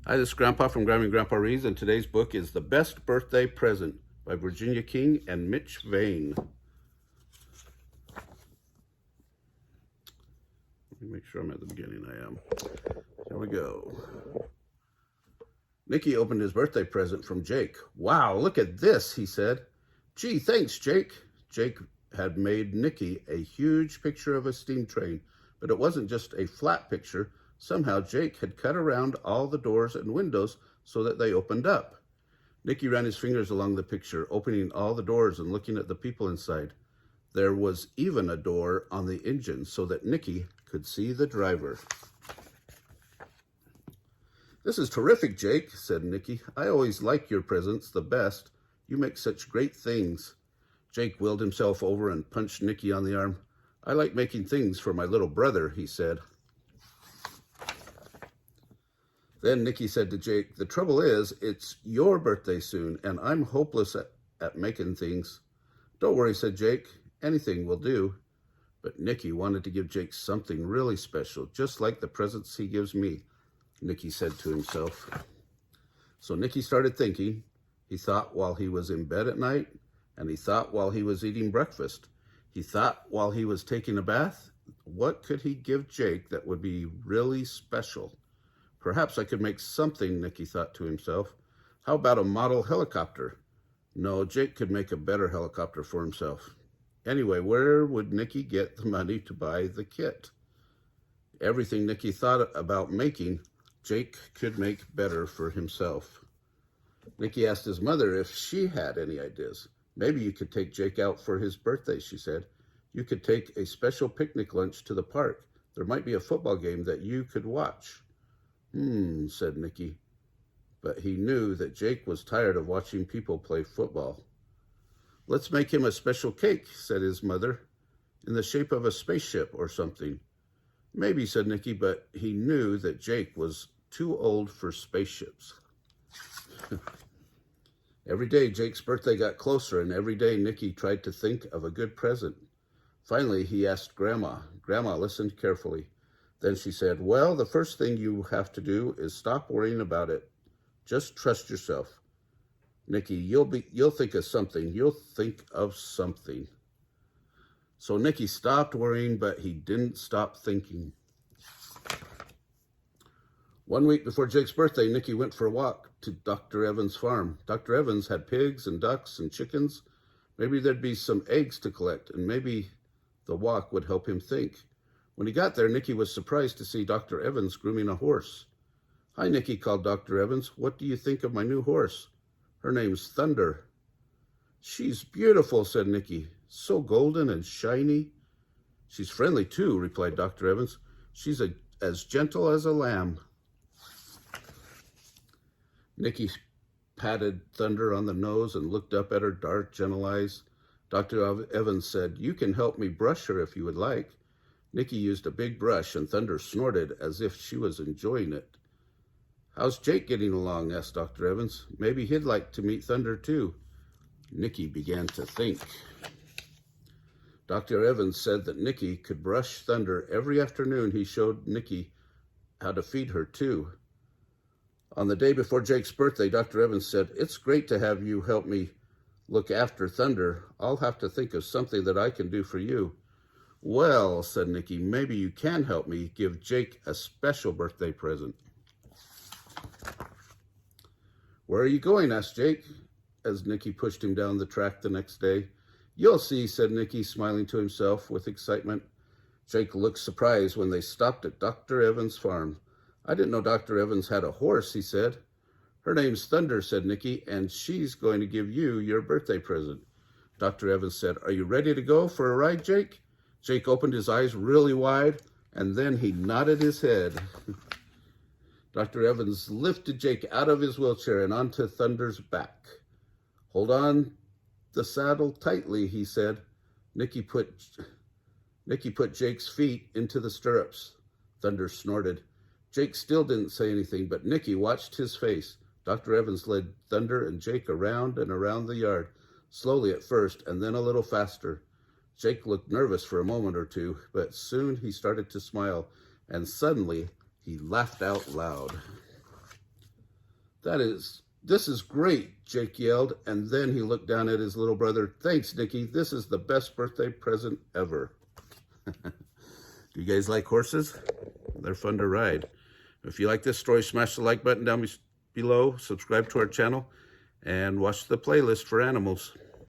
Hi, this is Grandpa from Grammy and Grandpa Reads, and today's book is The Best Birthday Present by Virginia King and Mitch Vane. Let me make sure I'm at the beginning. I am. Here we go. Nicky opened his birthday present from Jake. "Wow, look at this," he said. "Gee, thanks, Jake." Jake had made Nicky a huge picture of a steam train, but it wasn't just a flat picture. Somehow Jake had cut around all the doors and windows so that they opened up. Nicky ran his fingers along the picture, opening all the doors and looking at the people inside. There was even a door on the engine so that Nicky could see the driver. "This is terrific, Jake," said Nicky. "I always like your presents the best. You make such great things." Jake wheeled himself over and punched Nicky on the arm. "I like making things for my little brother," he said. Then Nicky said to Jake, "The trouble is, it's your birthday soon, and I'm hopeless at making things." "Don't worry," said Jake. "Anything will do." But Nicky wanted to give Jake something really special, just like the presents he gives me, Nicky said to himself. So Nicky started thinking. He thought while he was in bed at night, and he thought while he was eating breakfast. He thought while he was taking a bath. What could he give Jake that would be really special? "Perhaps I could make something," Nicky thought to himself. "How about a model helicopter?" No, Jake could make a better helicopter for himself. Anyway, where would Nicky get the money to buy the kit? Everything Nicky thought about making, Jake could make better for himself. Nicky asked his mother if she had any ideas. "Maybe you could take Jake out for his birthday," she said. "You could take a special picnic lunch to the park. There might be a football game that you could watch." Said Nicky. But he knew that Jake was tired of watching people play football. "Let's make him a special cake," said his mother, "in the shape of a spaceship or something." "Maybe," said Nicky, but he knew that Jake was too old for spaceships. Every day Jake's birthday got closer, and every day Nicky tried to think of a good present. Finally, he asked Grandma. Grandma listened carefully. Then she said, "Well, the first thing you have to do is stop worrying about it. Just trust yourself. Nicky, you'll think of something. You'll think of something." So Nicky stopped worrying, but he didn't stop thinking. One week before Jake's birthday, Nicky went for a walk to Dr. Evans' farm. Dr. Evans had pigs and ducks and chickens. Maybe there'd be some eggs to collect, and maybe the walk would help him think. When he got there, Nicky was surprised to see Dr. Evans grooming a horse. "Hi, Nicky," called Dr. Evans. "What do you think of my new horse?" "Her name's Thunder." "She's beautiful," said Nicky. "So golden and shiny." "She's friendly, too," replied Dr. Evans. "She's as gentle as a lamb." Nicky patted Thunder on the nose and looked up at her dark, gentle eyes. Dr. Evans said, "You can help me brush her if you would like." Nicky used a big brush, and Thunder snorted as if she was enjoying it. "How's Jake getting along?" asked Dr. Evans. "Maybe he'd like to meet Thunder, too." Nicky began to think. Dr. Evans said that Nicky could brush Thunder every afternoon. He showed Nicky how to feed her, too. On the day before Jake's birthday, Dr. Evans said, "It's great to have you help me look after Thunder. I'll have to think of something that I can do for you." "Well," said Nicky, "maybe you can help me give Jake a special birthday present." "Where are you going?" asked Jake, as Nicky pushed him down the track the next day. "You'll see," said Nicky, smiling to himself with excitement. Jake looked surprised when they stopped at Dr. Evans' farm. "I didn't know Dr. Evans had a horse," he said. "Her name's Thunder," said Nicky, "and she's going to give you your birthday present." Dr. Evans said, "Are you ready to go for a ride, Jake?" Jake opened his eyes really wide, and then he nodded his head. Dr. Evans lifted Jake out of his wheelchair and onto Thunder's back. "Hold on the saddle tightly," he said. Nicky put Jake's feet into the stirrups. Thunder snorted. Jake still didn't say anything, but Nicky watched his face. Dr. Evans led Thunder and Jake around and around the yard, slowly at first, and then a little faster. Jake looked nervous for a moment or two, but soon he started to smile, and suddenly he laughed out loud. This is great, Jake yelled, and then he looked down at his little brother. Thanks, Nicky. This is the best birthday present ever. Do you guys like horses? They're fun to ride. If you like this story, smash the like button down below, subscribe to our channel, and watch the playlist for animals.